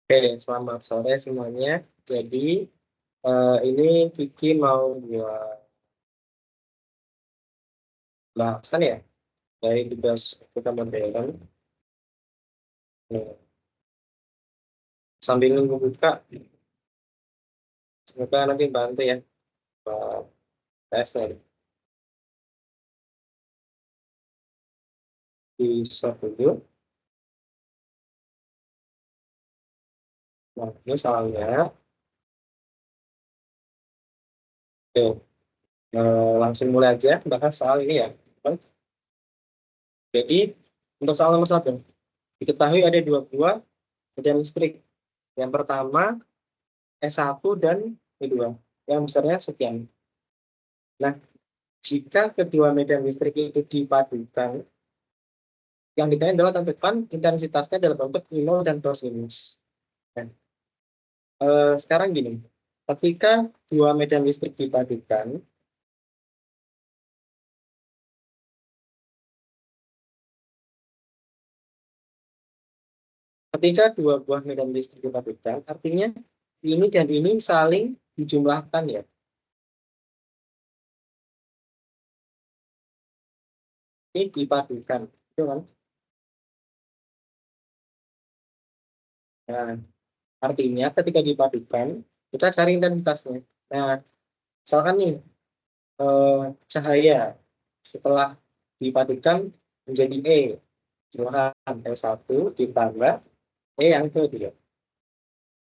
Oke, selamat sore semuanya. Jadi, ini Kiki mau buat bahasan ya dari tugas kita modern. Nih, sambil nunggu buka, semoga nanti bantu ya Pak TSL di short dulu. Nah, ini soalnya. Oke, langsung mulai aja bahas soal ini ya. Jadi, untuk soal nomor satu, diketahui ada dua buah medan listrik. Yang pertama, S1 dan E2. Yang besarnya sekian. Nah, jika kedua medan listrik itu dipadukan, yang ditanya adalah tentukan intensitasnya dalam bentuk nol dan cosinus. Nah, sekarang gini, ketika dua medan listrik dipadukan, ketika dua buah medan listrik dipadukan, artinya ini dan ini saling dijumlahkan ya. Ini dipadukan, itu kan? Nah, artinya ketika dipadukan, kita cari intensitasnya. Nah, misalkan nih, eh, cahaya setelah dipadukan menjadi E, curahan E1 ditambah yang kedua.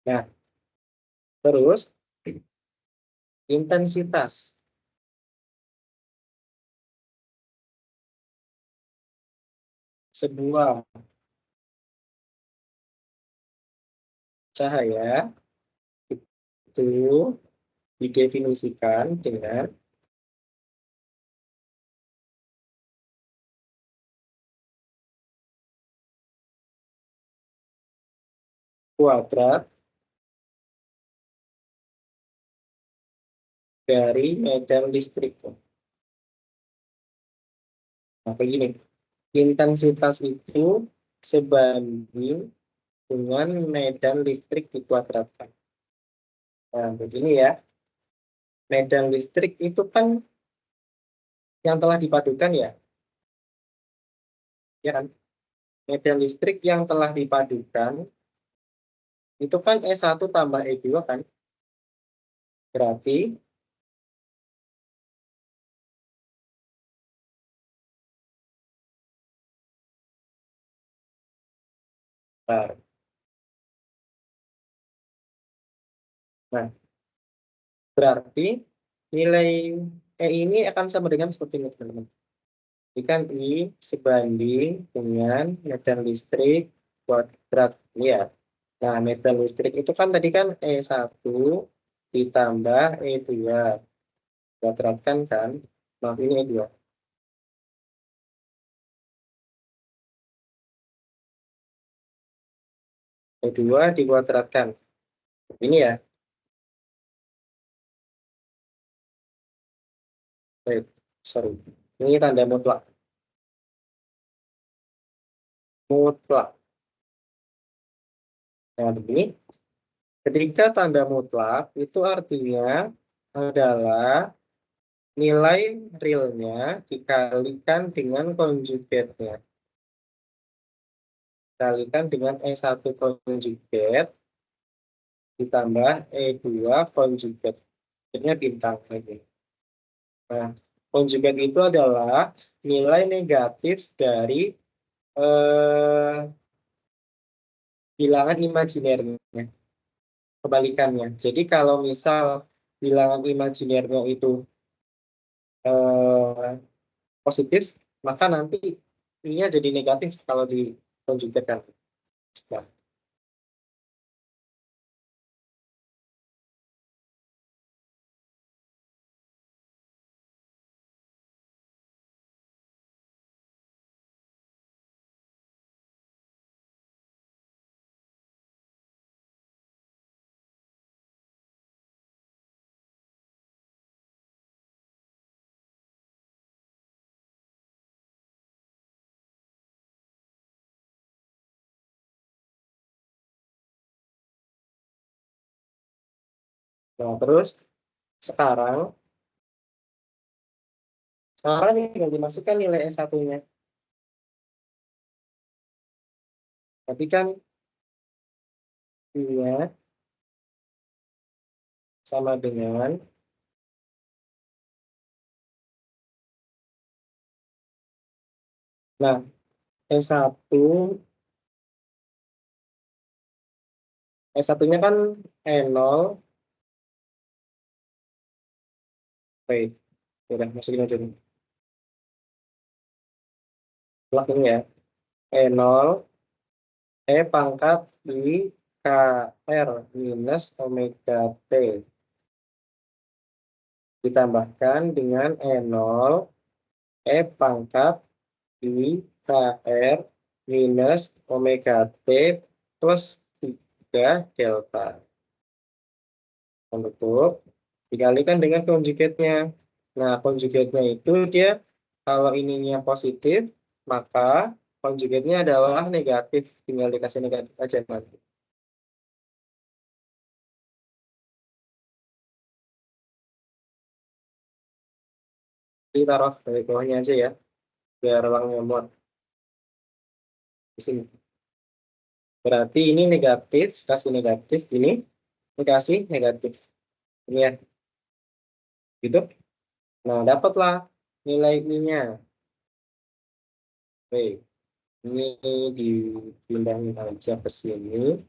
Nah, terus intensitas sebuah cahaya itu didefinisikan dengan kuadrat dari medan listrik. Nah, begini, intensitas itu sebanding dengan medan listrik dikuadratkan. Nah, begini ya, medan listrik itu kan yang telah dipadukan ya, ya kan? Medan listrik yang telah dipadukan itu kan E1 tambah E2 kan? Berarti nah, nah, berarti nilai E ini akan sama dengan seperti ini, teman-teman. Ini kan I sebanding dengan medan listrik kuadrat ini ya. Nah, medan listrik itu kan tadi kan E1 ditambah E2. Kuadratkan kan? Maaf, ini E2. E2 dikuadratkan. Ini ya. Sorry. Ini tanda mutlak. Mutlak. Nah, begini. Ketika tanda mutlak, itu artinya adalah nilai realnya dikalikan dengan konjugatnya. Dikalikan dengan E1 konjugat ditambah E2 konjugat. Akhirnya bintang lagi. Nah, konjugat itu adalah nilai negatif dari eh, bilangan imajinernya. Kebalikannya. Jadi kalau misal bilangan imajinernya itu eh, positif, maka nanti ini jadi negatif kalau dikonjugasikan. Nah, Nah, terus sekarang tinggal dimasukkan nilai S1-nya. Berarti kan I-nya sama dengan, nah, S1, S1-nya kan E0, baik, udah masukin aja nih. Plug ini ya, E0, E pangkat I KR minus omega T. Ditambahkan dengan E0, E pangkat I KR minus omega T plus 3 delta. Menutup, dikalikan dengan conjugate-nya. Nah, conjugate-nya itu dia, kalau ininya positif, maka conjugate-nya adalah negatif. Tinggal dikasih negatif aja nanti. Ditaruh dari bawahnya aja ya, biar ruangnya muat di sini. Berarti ini negatif, kasih negatif, ini dikasih negatif. Ini ya, gitu. Nah, dapatlah nilai ininya. Oke, ini dipindahin aja ke sini.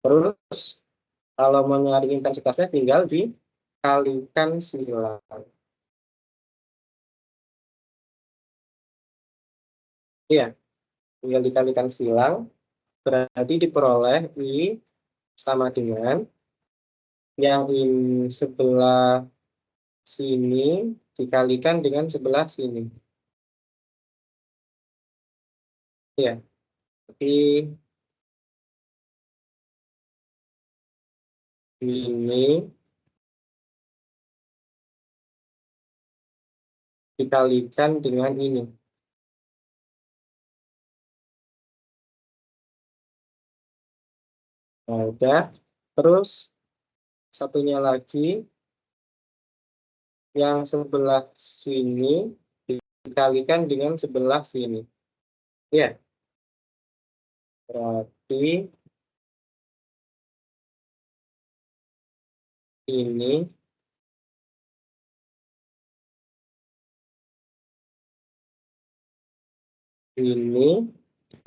Terus, kalau mau nyari intensitasnya tinggal dikalikan silang. Iya, tinggal dikalikan silang, berarti diperoleh I sama dengan yang ini sebelah sini dikalikan dengan sebelah sini. Iya, tapi ini dikalikan dengan ini. Nah, udah. Terus satunya lagi yang sebelah sini dikalikan dengan sebelah sini. Ya, berarti ini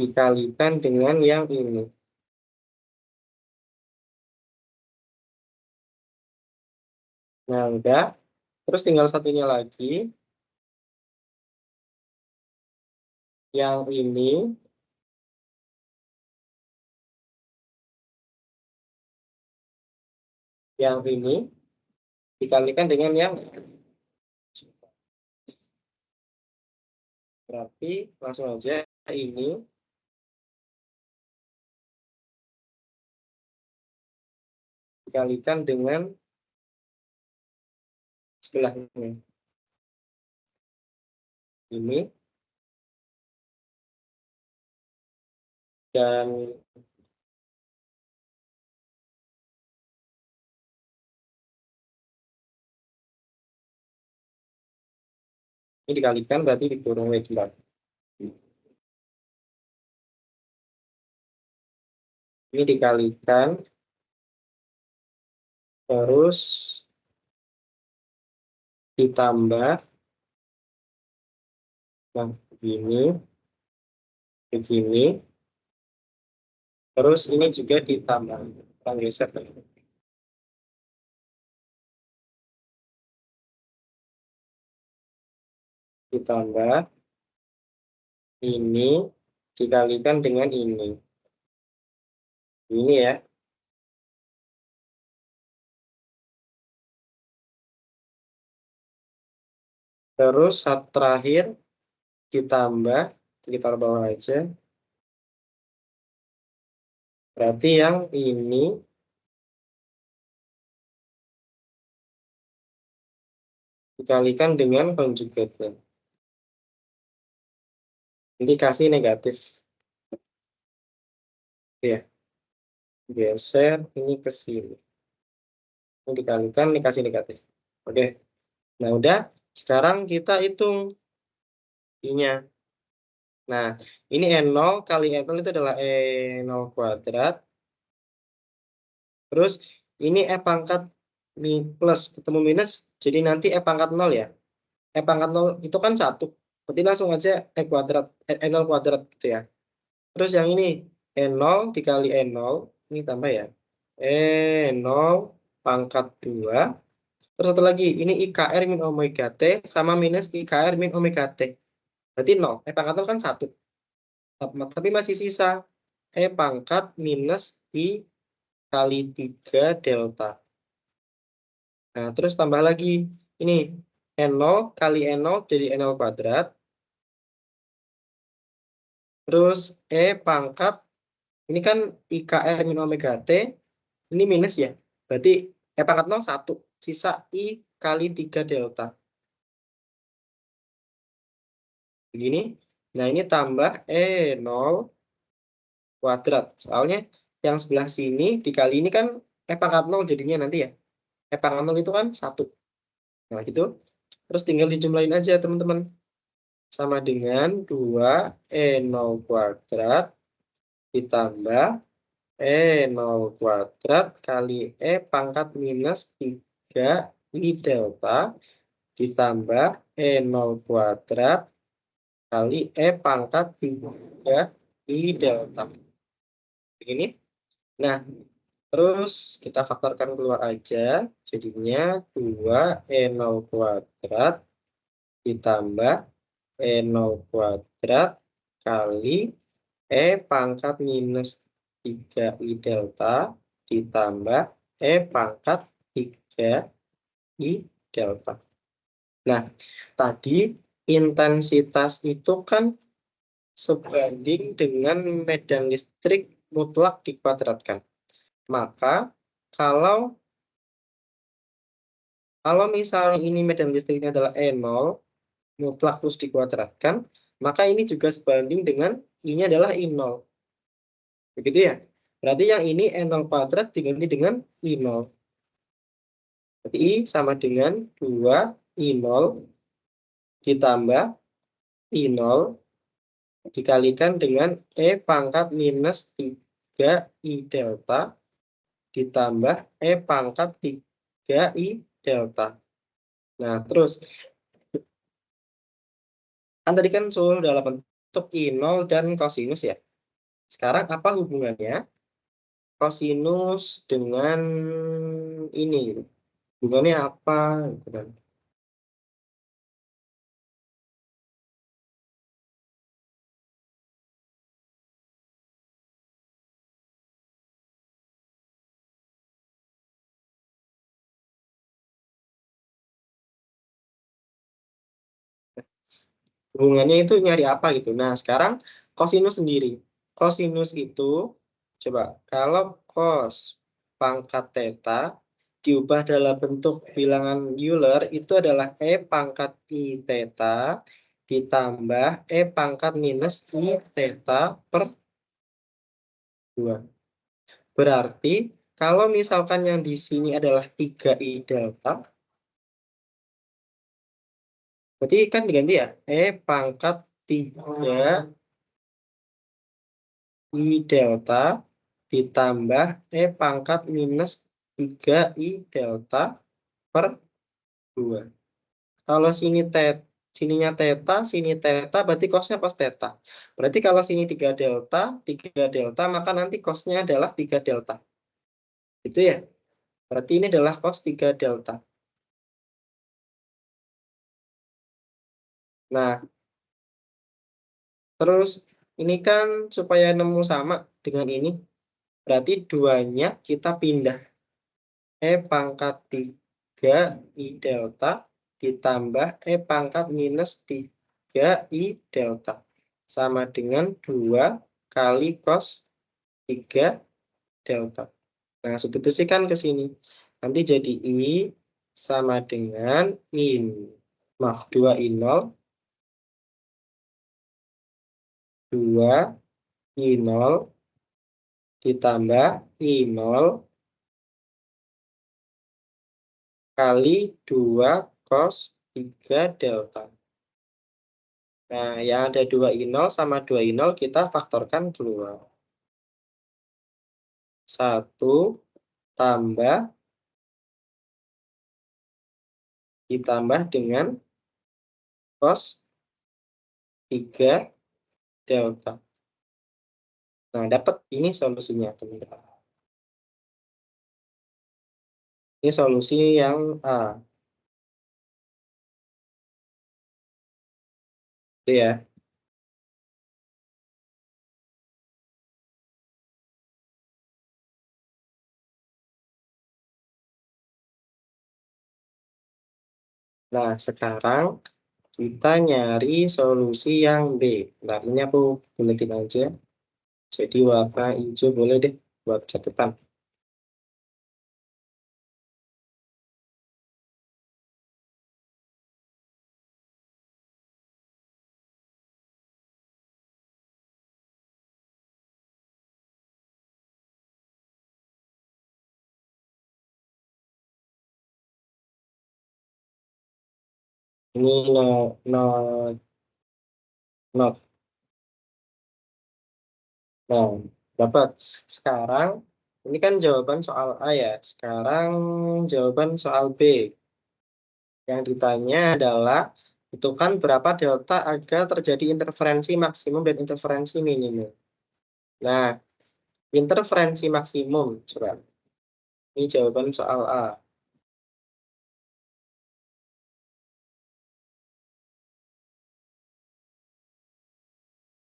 dikalikan dengan yang ini. Nah, udah. Terus tinggal satunya lagi. Yang ini dikalikan dengan yang, berarti langsung aja ini dikalikan dengan sebelahnya. Ini dan ini dikalikan berarti dikurung lagi. Ini dikalikan terus ditambah, nah begini, terus ini juga ditambah. Kita geser. Ditambah ini dikalikan dengan ini ya. Terus saat terakhir ditambah sekitar bawah aja, berarti yang ini dikalikan dengan conjugate. Dikasih negatif. Ya, geser ini ke sini. Ini dikalikan, dikasih negatif. Oke. Nah, udah. Sekarang kita hitung I-nya. Nah, ini N0 kali N0 itu adalah E0 kuadrat. Terus ini E pangkat plus ketemu minus, jadi nanti E pangkat 0 ya. E pangkat 0 itu kan 1. Berarti langsung aja E kuadrat, E0 kuadrat gitu ya. Terus yang ini E0 dikali E0, ini tambah ya. E0 pangkat 2. Terus satu lagi, ini IKR min omega T sama minus IKR min omega T. Berarti 0. E pangkat 0 kan 1. Tapi masih sisa E pangkat minus I kali 3 delta. Nah, terus tambah lagi. Ini N0 kali N0 jadi N0 kuadrat. Terus E pangkat, ini kan IKR min omega T, ini minus ya. Berarti E pangkat 0, 1. Sisa I kali 3 delta. Begini. Nah, ini tambah E0 kuadrat. Soalnya yang sebelah sini dikali ini kan E pangkat 0 jadinya nanti ya. E pangkat 0 itu kan 1. Nah, gitu. Terus tinggal dijumlahin aja, teman-teman. Sama dengan 2E0 kuadrat ditambah E0 kuadrat kali E pangkat minus 3 I delta ditambah E0 kuadrat kali E pangkat 3 I delta. Begini. Nah, terus kita faktorkan keluar aja. Jadinya 2E0 kuadrat ditambah E0 kuadrat kali E pangkat minus 3 I delta ditambah E pangkat 3 I delta. Nah, tadi intensitas itu kan sebanding dengan medan listrik mutlak dikuadratkan. Maka kalau misalnya ini medan listriknya adalah E0 mutlak terus dikuadratkan, maka ini juga sebanding dengan I-nya adalah I0. Begitu ya? Berarti yang ini N0 kuadrat diganti dengan I0. Berarti I sama dengan 2 I0 ditambah I0 dikalikan dengan E pangkat minus 3 I delta ditambah E pangkat 3 I delta. Nah, terus kan tadi kan suhu dalam bentuk I0 dan kosinus ya. Sekarang apa hubungannya kosinus dengan ini? Hubungannya apa? Gitu kan. Hubungannya itu nyari apa gitu. Nah, sekarang kosinus sendiri. Kosinus itu, coba, kalau cos pangkat theta diubah dalam bentuk bilangan Euler, itu adalah E pangkat I theta ditambah E pangkat minus I theta per 2. Berarti, kalau misalkan yang di sini adalah 3 I delta, berarti kan diganti ya, E pangkat 3 I delta ditambah E pangkat minus 3 I delta per 2. Kalau sininya theta, sini theta, berarti cosnya cos theta. Berarti kalau sini 3 delta, maka nanti cosnya adalah 3 delta. Itu ya. Berarti ini adalah cos 3 delta. Nah, terus ini kan supaya nemu sama dengan ini, berarti duanya kita pindah. E pangkat 3 I delta ditambah E pangkat minus 3 I delta. Sama dengan 2 kali cos 3 delta. Nah, substitusikan ke sini. Nanti jadi I sama dengan I. Maaf, 2 I0 2 I0 ditambah I0 kali 2 cos 3 delta. Nah, yang ada 2 I0 sama 2 I0 kita faktorkan keluar. 1 tambah ditambah dengan cos 3 delta. Nah, dapat ini solusinya, teman-teman. Ini solusi yang A. Itu ya. Nah, sekarang kita nyari solusi yang B. Nah, ini aku buletin aja. Jadi warna hijau boleh deh buat catatan. Ini no. Nah, dapat. Sekarang, ini kan jawaban soal A ya. Sekarang jawaban soal B. Yang ditanya adalah, tentukan berapa delta agar terjadi interferensi maksimum dan interferensi minimum. Nah, interferensi maksimum, coba. Ini jawaban soal A.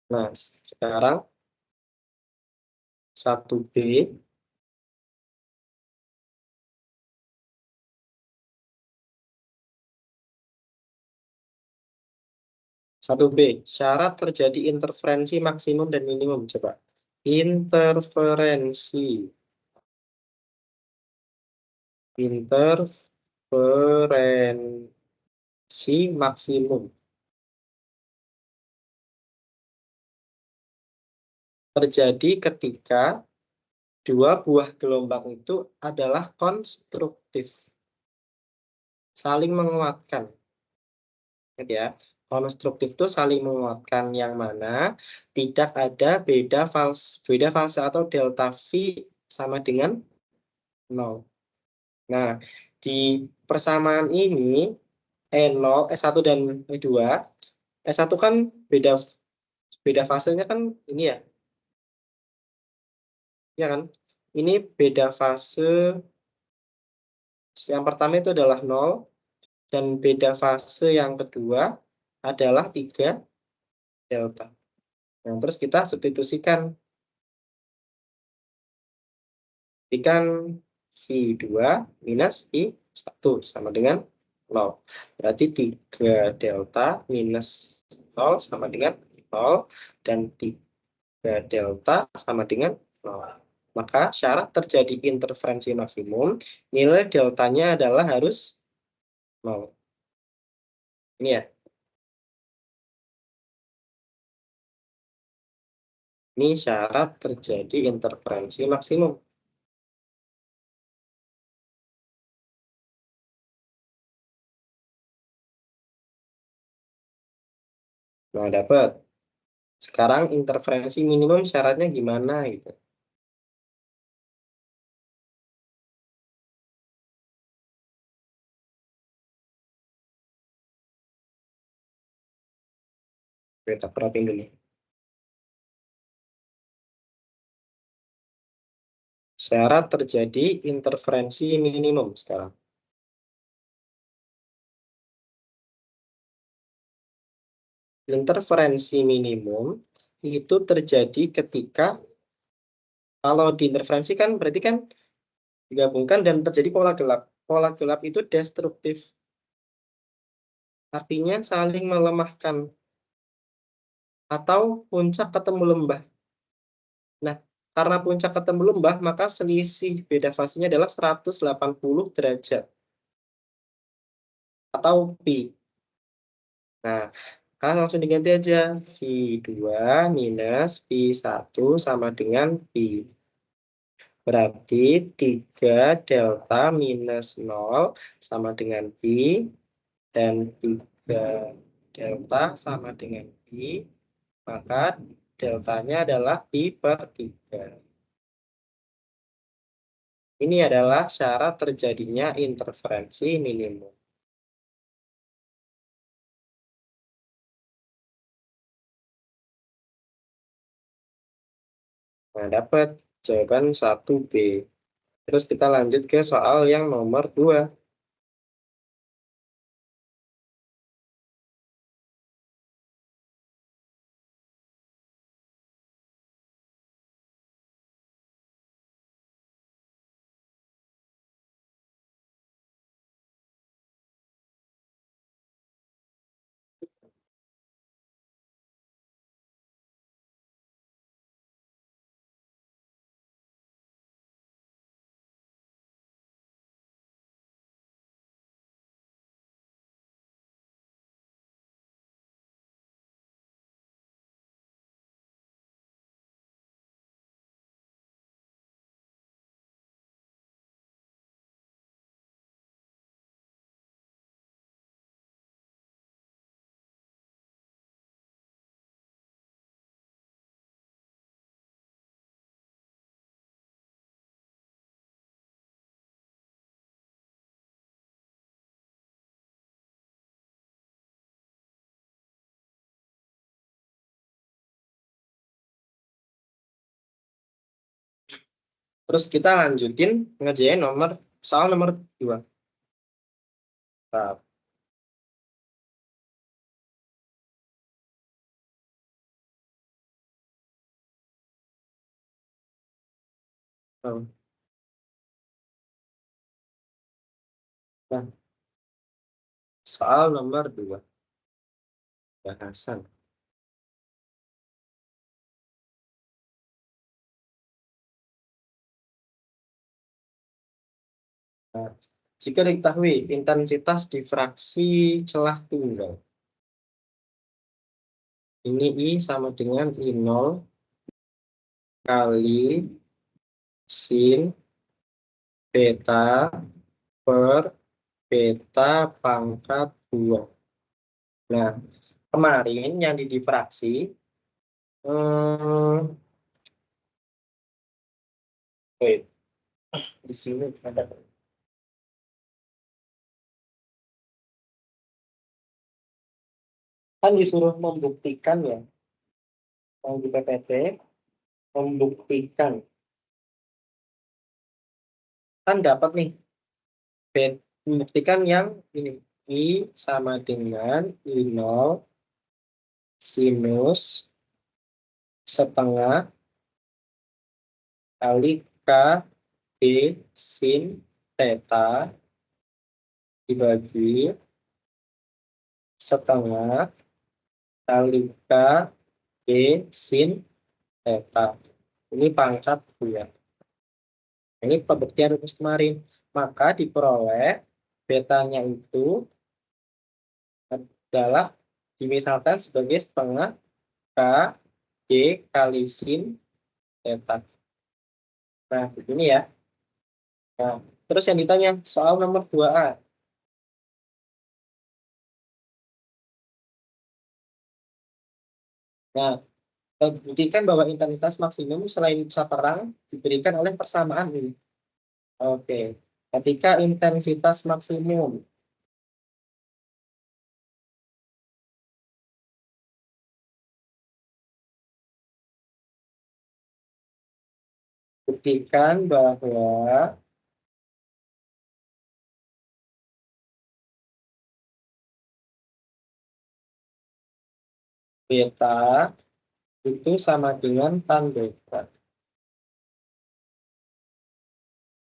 Nah, sekarang 1B 1B, syarat terjadi interferensi maksimum dan minimum. Coba. Interferensi maksimum terjadi ketika dua buah gelombang itu adalah konstruktif, saling menguatkan. Ya, konstruktif itu saling menguatkan, yang mana tidak ada beda fase atau delta V sama dengan 0. Nah, di persamaan ini E0, S1 dan E2, S1 kan beda fasenya kan ini ya. Ya kan? Ini beda fase, yang pertama itu adalah 0, dan beda fase yang kedua adalah 3 delta. Nah, terus kita substitusikan. Jadikan V2 minus V1 sama dengan 0. Berarti 3 delta minus 0 sama dengan 0, dan 3 delta sama dengan 0. Maka syarat terjadi interferensi maksimum, nilai deltanya adalah harus 0. Ini ya. Ini syarat terjadi interferensi maksimum. Nah, dapat. Sekarang interferensi minimum syaratnya gimana gitu. Kita perhatiin dulu. Syarat terjadi interferensi minimum sekarang. Interferensi minimum itu terjadi ketika, kalau diinterferensi kan berarti kan digabungkan dan terjadi pola gelap. Pola gelap itu destruktif. Artinya saling melemahkan. Atau puncak ketemu lembah. Nah, karena puncak ketemu lembah, maka selisih beda fasenya adalah 180 derajat. Atau pi. Nah, Kan langsung diganti aja. V2 minus V1 sama dengan V. Berarti 3 delta minus 0 sama dengan V. Dan 3 delta sama dengan V. Maka deltanya adalah V per 3. Ini adalah syarat terjadinya interferensi minimum. Nah, dapat jawaban 1B. Terus kita lanjut ke soal yang nomor 2. Terus kita lanjutin ngerjain soal nomor 2. Nah, soal nomor 2. Bahasan. Nah, jika diketahui intensitas difraksi celah tunggal. Ini I sama dengan I0 kali sin beta per beta pangkat 2. Nah, kemarin yang didifraksi di sini ada. Kan disuruh membuktikan ya, yang di PPT membuktikan. Kan dapat nih, membuktikan yang ini. I sama dengan I0 sinus setengah kali K B sin theta dibagi setengah kali K B sin theta. Ini pangkat 2. Ini pembuktian rumus kemarin. Maka diperoleh betanya itu adalah dimisalkan sebagai setengah K B kali sin theta. Nah, begini ya. Nah, terus yang ditanya soal nomor 2A. Nah, buktikan bahwa intensitas maksimum selain pusat terang diberikan oleh persamaan ini. Oke, ketika intensitas maksimum buktikan bahwa beta itu sama dengan tan beta.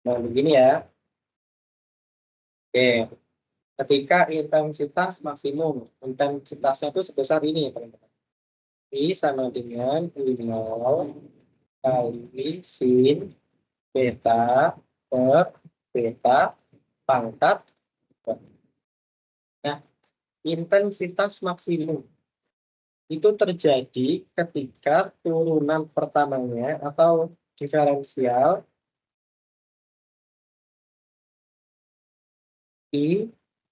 Nah, begini ya. Oke, ketika intensitas maksimum, intensitasnya itu sebesar ini, teman-teman. I sama dengan I0 kali sin beta per beta pangkat. Nah, intensitas maksimum. itu terjadi ketika turunan pertamanya atau diferensial I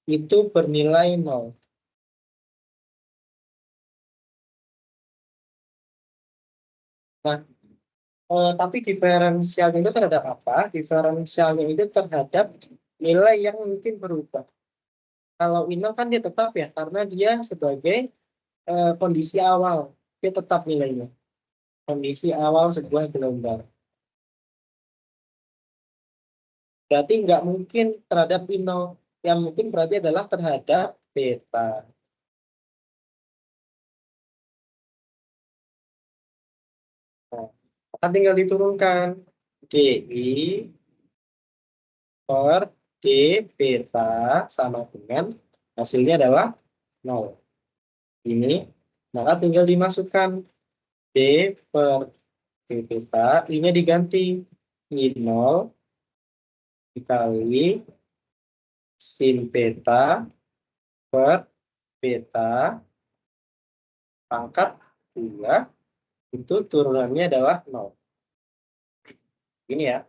itu bernilai 0. Nah, tapi diferensialnya itu terhadap apa? Diferensialnya itu terhadap nilai yang mungkin berubah. Kalau ini kan dia tetap ya, karena dia sebagai kondisi awal. Dia tetap nilainya. Kondisi awal sebuah gelombang. Berarti nggak mungkin terhadap I0. Yang mungkin berarti adalah terhadap beta. Nah, akan tinggal diturunkan. DI per D beta sama dengan hasilnya adalah 0. Ini, maka tinggal dimasukkan D per D beta, ini diganti I0 dikali sin beta per beta pangkat 2, itu turunannya adalah 0. Ini ya.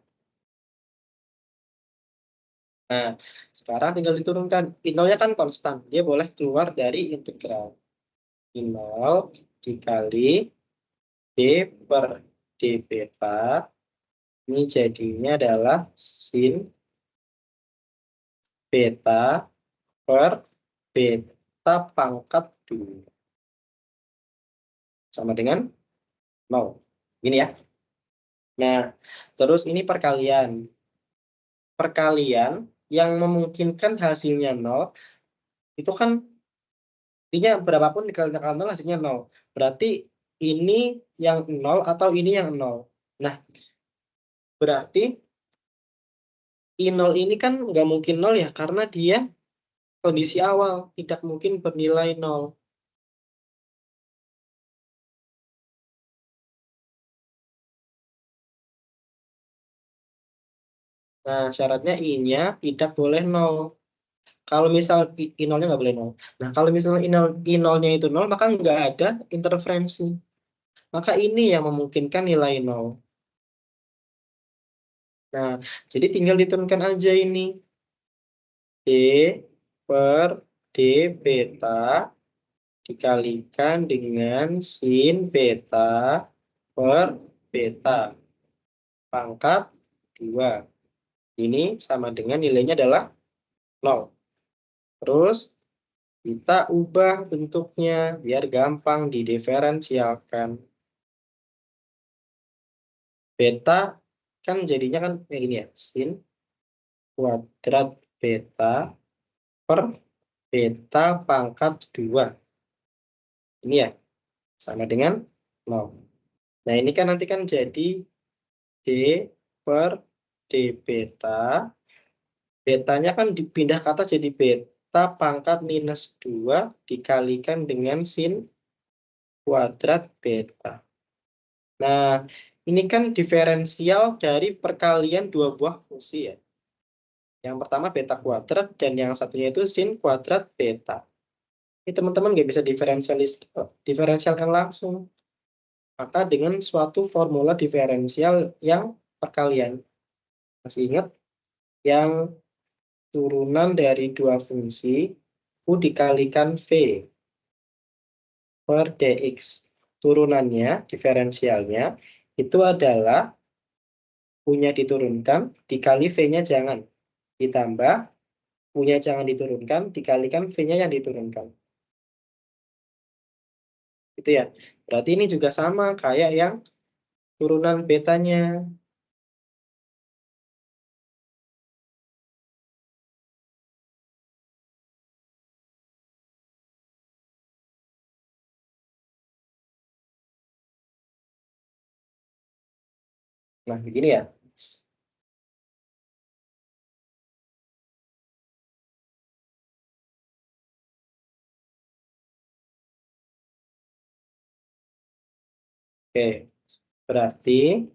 Nah, sekarang tinggal diturunkan. I0-nya kan konstan, dia boleh keluar dari integral. I0 dikali D per D beta, ini jadinya adalah sin beta per beta pangkat 2 sama dengan 0. Gini ya. Nah, terus ini perkalian. Perkalian yang memungkinkan hasilnya 0, itu kan intinya berapapun dikalikan 0 hasilnya 0. Berarti ini yang 0 atau ini yang 0. Nah, berarti I0 ini kan nggak mungkin 0 ya, karena dia kondisi awal, tidak mungkin bernilai 0. Nah, syaratnya I-nya tidak boleh 0. Kalau misal I0-nya nggak boleh 0. Nah, kalau misalnya I0-nya itu 0, maka nggak ada interferensi. Maka ini yang memungkinkan nilai 0. Nah, jadi tinggal diturunkan aja ini. D per D beta dikalikan dengan sin beta per beta pangkat 2. Ini sama dengan nilainya adalah 0. Terus kita ubah bentuknya biar gampang didiferensialkan. Beta kan jadinya kan kayak gini ya. Sin kuadrat beta per beta pangkat 2. Ini ya, sama dengan 0. Nah, ini kan nanti kan jadi D per D beta. Betanya kan dipindah kata jadi beta pangkat minus 2 dikalikan dengan sin kuadrat beta. Nah, ini kan diferensial dari perkalian dua buah fungsi ya. Yang pertama beta kuadrat dan yang satunya itu sin kuadrat beta. Ini teman-teman nggak bisa diferensialkan langsung. Maka dengan suatu formula diferensial yang perkalian. Masih ingat yang turunan dari dua fungsi U dikalikan V per dx. Turunannya, diferensialnya, itu adalah U-nya diturunkan, dikali V-nya jangan. Ditambah, U-nya jangan diturunkan, dikalikan V-nya yang diturunkan. Itu ya. Berarti ini juga sama kayak yang turunan betanya. Nah, begini ya. Oke, berarti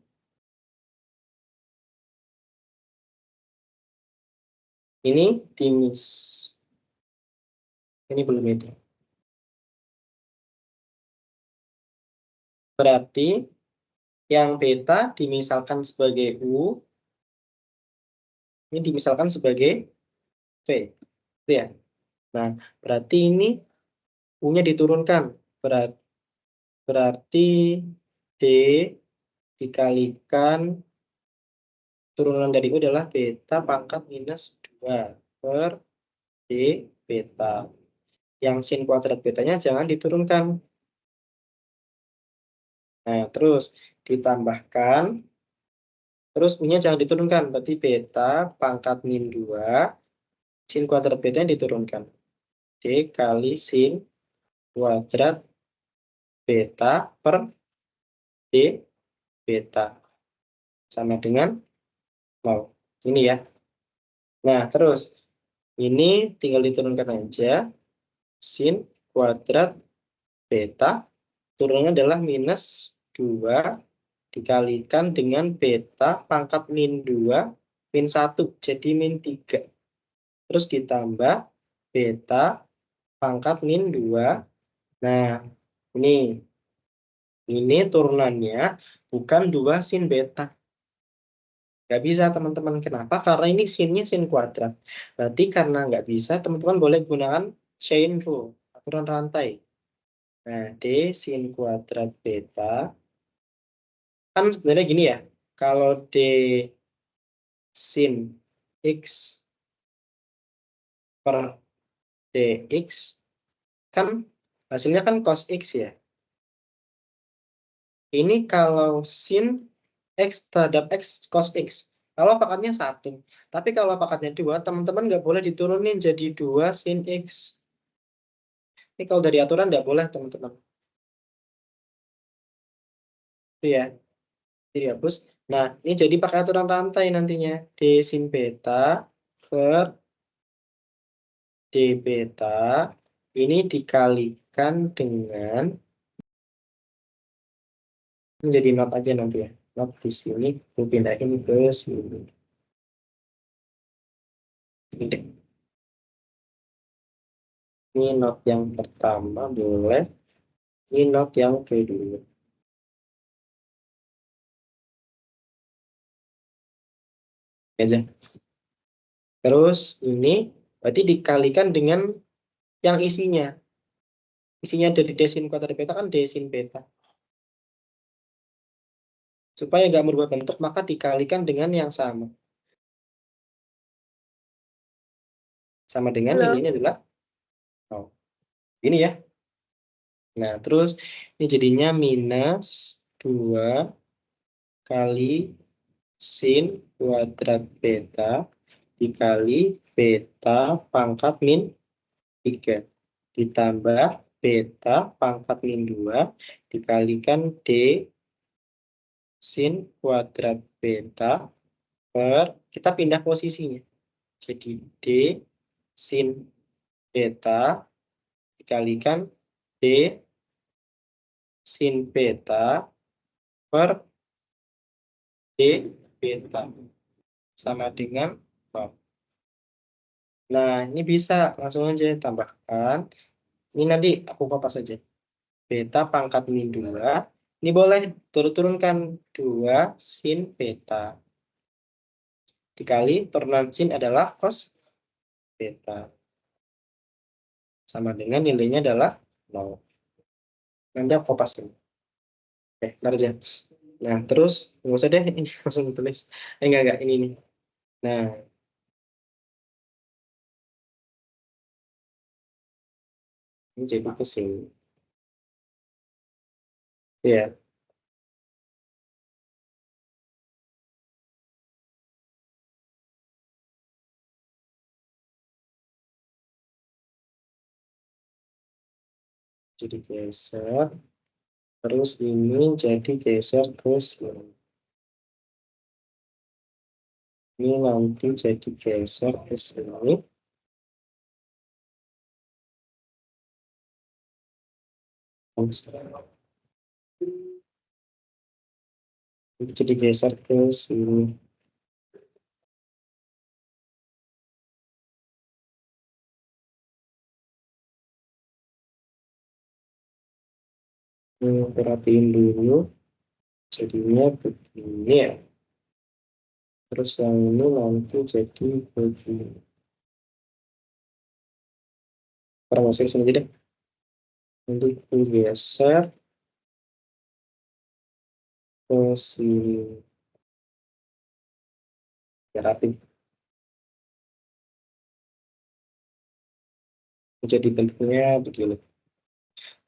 ini timis. Ini belum itu. Berarti yang beta dimisalkan sebagai U, ini dimisalkan sebagai V. Gitu ya. Nah, berarti ini U-nya diturunkan. Berarti D dikalikan turunan dari U adalah beta pangkat minus 2 per D beta. Yang sin kuadrat betanya jangan diturunkan. Nah, terus ditambahkan, terus U-nya jangan diturunkan. Berarti beta pangkat min 2, sin kuadrat betanya diturunkan. D kali sin kuadrat beta per D beta. Sama dengan 0. Ini ya. Nah, terus ini tinggal diturunkan aja. Sin kuadrat beta turunnya adalah minus 2 dikalikan dengan beta pangkat min 2 min 1 jadi min 3. Terus ditambah beta pangkat min 2. Nah, ini turunannya bukan 2 sin beta. Nggak bisa teman-teman. Kenapa? Karena ini sinnya sin kuadrat. Berarti karena nggak bisa, teman-teman boleh gunakan chain rule, aturan rantai. Nah, D sin kuadrat beta. Kan sebenarnya gini ya. Kalau D sin X per DX, kan hasilnya kan cos X ya. Ini kalau sin X terhadap X cos X. Kalau pangkatnya 1. Tapi kalau pangkatnya 2, teman-teman nggak boleh diturunin jadi 2 sin X. Ini kalau dari aturan nggak boleh, teman-teman. Itu ya. Jadi hapus. Nah, ini jadi pakai aturan rantai nantinya. D sin beta per D beta. Ini dikalikan dengan, menjadi not aja nanti ya. Not di sini, gue pindahin ke sini. Ini not yang pertama boleh. Ini not yang kedua. Aja. Terus ini berarti dikalikan dengan yang isinya. Isinya dari desin kuadrat beta kan desin beta. Supaya nggak merubah bentuk, maka dikalikan dengan yang sama. Sama dengan nilainya adalah 0. Ini ya. Nah, terus ini jadinya minus 2 kali sin kuadrat beta dikali beta pangkat min 3. Ditambah beta pangkat min 2 dikalikan D sin kuadrat beta per, kita pindah posisinya. Jadi D sin beta dikalikan D sin beta per D beta sama dengan 0. Nah, ini bisa langsung aja tambahkan. Ini nanti aku kopas saja. Beta pangkat min 2. Ini boleh turun-turunkan 2 sin beta. Dikali turunan sin adalah cos beta. Sama dengan nilainya adalah 0. Nanti aku kopas ini. Oke, ntar aja. Nah, terus nggak usah deh, ini langsung tulis. Enggak, ini nih. Nah, ini jadi ke sini. Ya, jadi geser. Terus ini jadi geser ke sini. Ini nanti jadi geser ke sini. Jadi geser ke sini. Perhatiin dulu, jadinya begini ya. Terus yang ini nanti jadi begini. Kurang masih sini deh. Nanti geser ke sini. Biar rapi. Jadi bentuknya begini.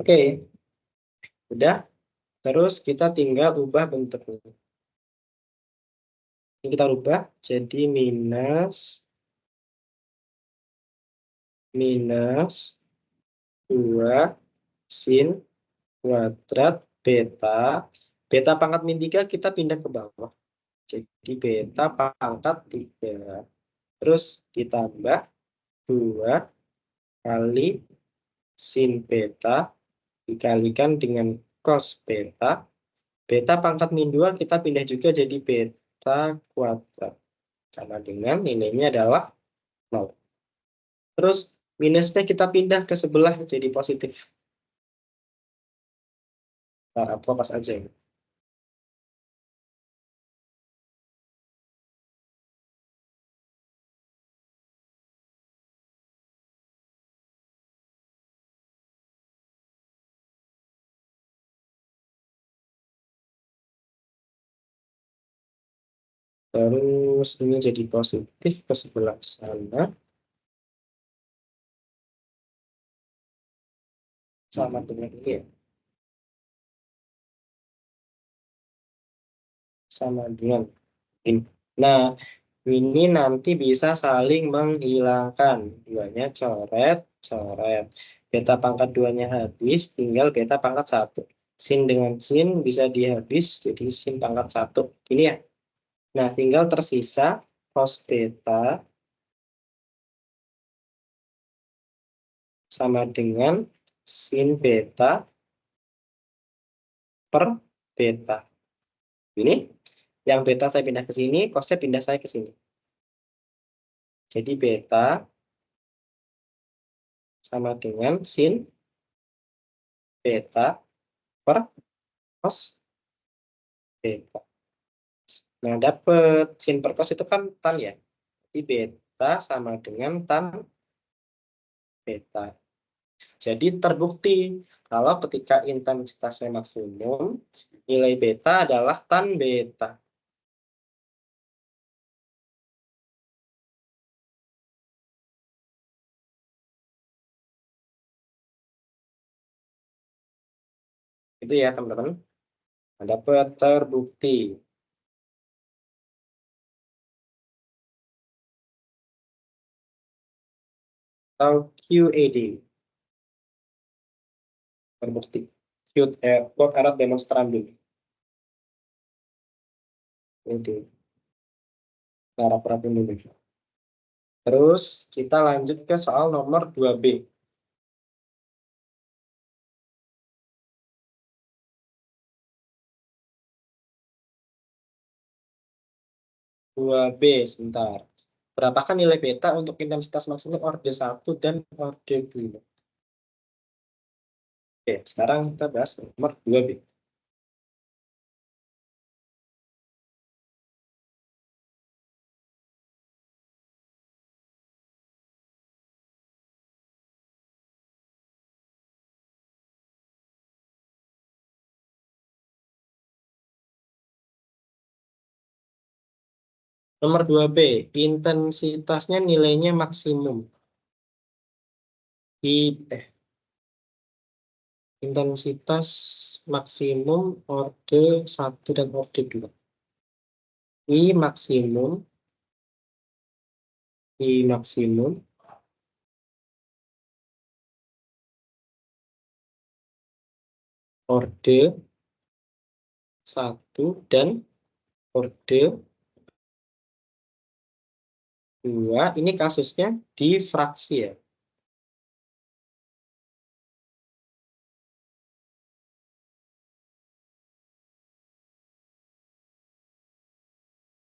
Oke, udah. Terus kita tinggal ubah bentuknya. Ini kita ubah jadi minus 2 sin kuadrat beta. Beta pangkat min 3 kita pindah ke bawah. Jadi beta pangkat 3. Terus ditambah 2 kali sin beta dikalikan dengan cos beta. Beta pangkat min 2 kita pindah juga jadi beta kuadrat. Sama dengan nilainya adalah 0. Terus minusnya kita pindah ke sebelah jadi positif. Nah, apa pas aja ini. Terus ini jadi positif ke sebelah sana. Sama dengan ini ya. Sama dengan ini. Nah, ini nanti bisa saling menghilangkan. Duanya coret, coret. Beta pangkat 2-nya habis, tinggal beta pangkat 1. Sin dengan sin bisa dihabis, jadi sin pangkat 1. Ini ya. Nah, tinggal tersisa cos beta sama dengan sin beta per beta. Ini yang beta saya pindah ke sini, cosnya pindah saya ke sini. Jadi beta sama dengan sin beta per cos beta. Nah, dapat sin per cos itu kan tan ya. Jadi beta sama dengan tan beta. Jadi terbukti kalau ketika intensitasnya maksimum, nilai beta adalah tan beta. Itu ya teman-teman. Dapat terbukti. Atau QAD. Terbukti. Quote erat demonstrandum. Ini cara perhatian dulu. Terus kita lanjut ke soal nomor 2B. 2B sebentar. Berapakah nilai beta untuk intensitas maksimum orde 1 dan orde 2? Oke, sekarang kita bahas nomor 2B. Nomor 2B, intensitasnya nilainya maksimum. Intensitas maksimum orde 1 dan orde 2. I maksimum orde 1 dan orde 2. Ini kasusnya di fraksi ya.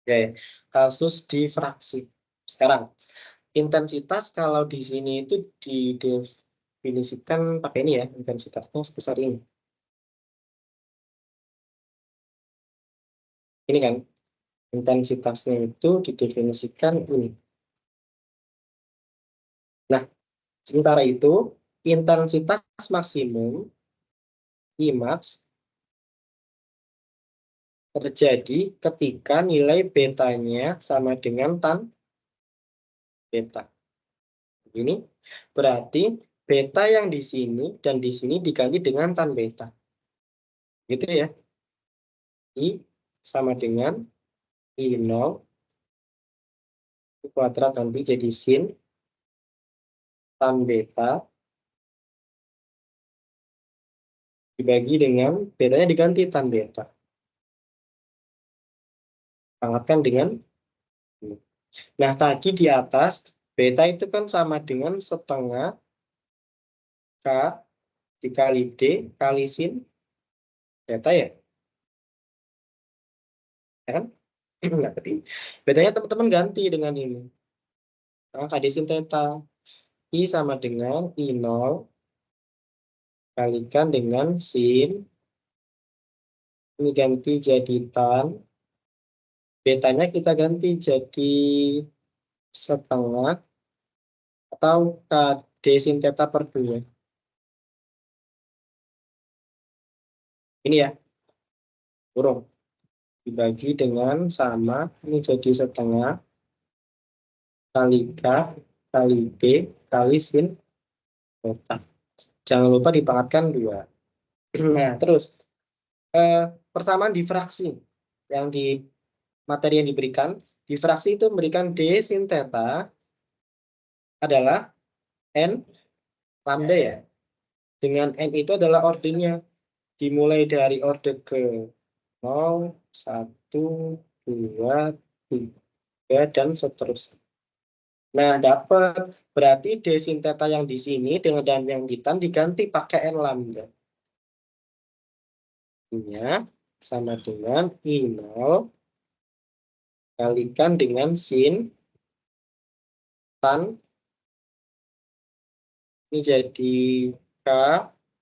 Oke, kasus di fraksi. Sekarang, intensitas kalau di sini itu didefinisikan pakai ini ya, intensitasnya sebesar ini. Ini kan, intensitasnya itu didefinisikan ini. Nah, sementara itu, intensitas maksimum Imax terjadi ketika nilai betanya sama dengan tan beta. Ini berarti beta yang di sini dan di sini diganti dengan tan beta. Gitu ya. I sama dengan I0 kuadrat nanti jadi sin tan beta dibagi dengan betanya diganti tan beta. Pangkatkan dengan ini. Nah, tadi di atas beta itu kan sama dengan setengah K dikali D kali sin beta ya. Ya kan? Nggak berarti. Bedanya teman-teman ganti dengan ini. Nah, K D sin theta. I sama dengan I0 kalikan dengan sin. Ini ganti jadi tan. Betanya kita ganti jadi setengah atau KD sin theta per 2. Ini ya, kurung. Dibagi dengan sama, ini jadi setengah kali K kali D kali sin theta. Jangan lupa dipangkatkan 2. Nah, terus persamaan difraksi yang di materi yang diberikan, difraksi itu memberikan D sin theta adalah N lambda ya. Dengan N itu adalah ordernya. Dimulai dari order ke 0, 1, 2, 3, dan seterusnya. Nah, dapat berarti D sin theta yang di sini dengan dan yang di tan diganti pakai N lambda. Nya sama dengan I0 kalikan dengan sin tan ini jadi K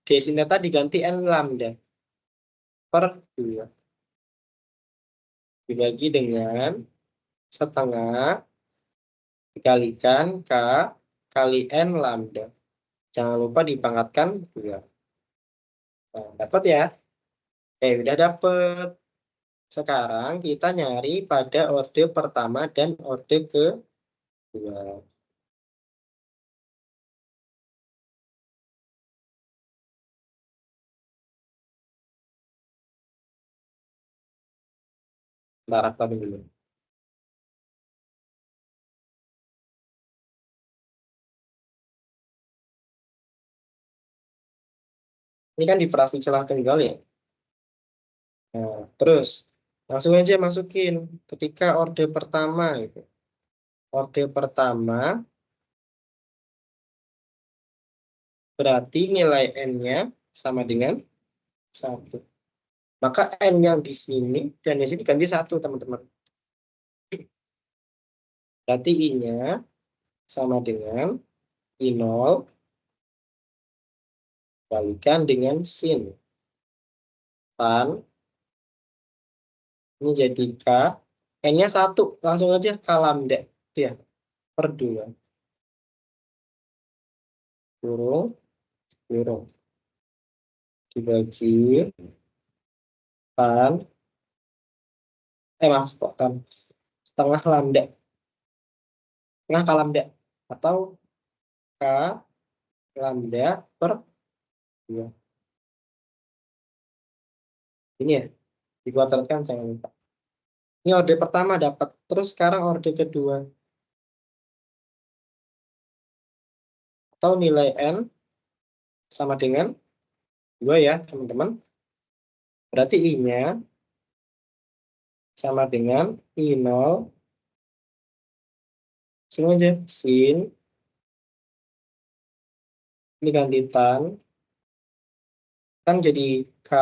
D sin theta diganti N lambda per 2 dibagi dengan setengah dikalikan K kali N lambda. Jangan lupa dipangkatkan 2. Nah, dapat ya? Udah dapat. Sekarang kita nyari pada orde pertama dan orde kedua. Bentar, apa dulu? Ini kan di fraksi celah tunggal ya. Nah, terus langsung aja masukin ketika orde pertama itu. Orde pertama berarti nilai n-nya sama dengan 1. Maka n yang di sini dan di sini ganti 1, teman-teman. Berarti I-nya sama dengan I0 kalikan dengan sin tan ini jadi K n-nya 1 langsung aja K lambda ya per 2 kurung kurung dibagi tan maaf kok tan setengah lambda setengah K lambda atau K lambda per 2 ini ya dikuatarkan jangan lupa. Ini orde pertama dapat. Terus sekarang orde kedua. Atau nilai N sama dengan 2 ya, teman-teman. Berarti I-nya sama dengan I0. Semua aja. Sin. Ini ganti tan. Kan jadi K.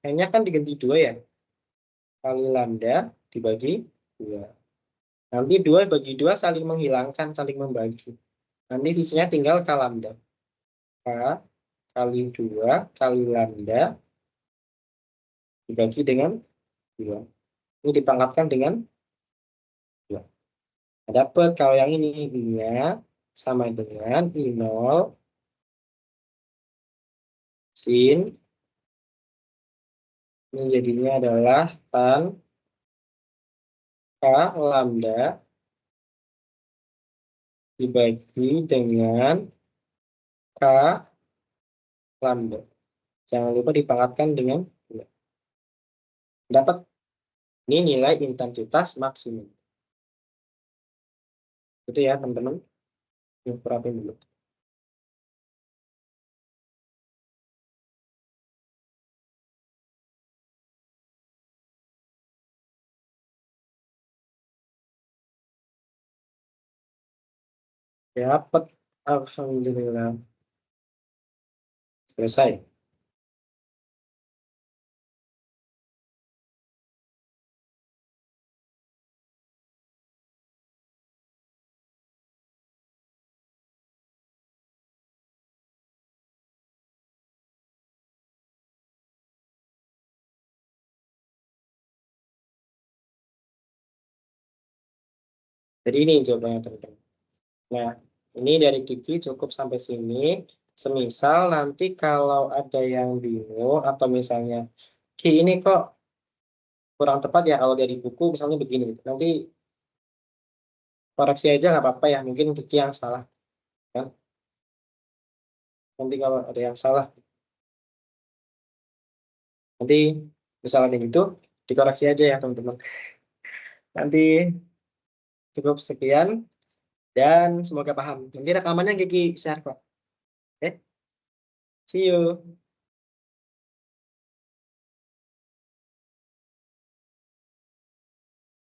N-nya kan diganti 2 ya. Kali lambda dibagi 2. Nanti 2 bagi 2 saling menghilangkan, saling membagi. Nanti sisinya tinggal K lambda. K kali 2 kali lambda dibagi dengan 2. Ini dipangkatkan dengan 2. Nah, dapat kalau yang ini I-nya sama dengan I0 sin. Ini jadinya adalah tan K lambda dibagi dengan K lambda. Jangan lupa dipangkatkan dengan 2. Dapat ini nilai intensitas maksimum. Itu ya teman-teman. Ini perhatiin dulu. Dapat, alhamdulillah. Selesai. Jadi ini jawabannya teman-teman. Nah, ini dari Kiki cukup sampai sini. Semisal nanti kalau ada yang bingung atau misalnya Ki ini kok kurang tepat ya kalau dari buku misalnya begini. Nanti koreksi aja nggak apa-apa ya. Mungkin Kiki yang salah. Kan? Nanti kalau ada yang salah, nanti misalnya gitu dikoreksi aja ya teman-teman. Nanti cukup sekian dan semoga paham. Nanti rekamannya Kiki share kok. Oke, see you.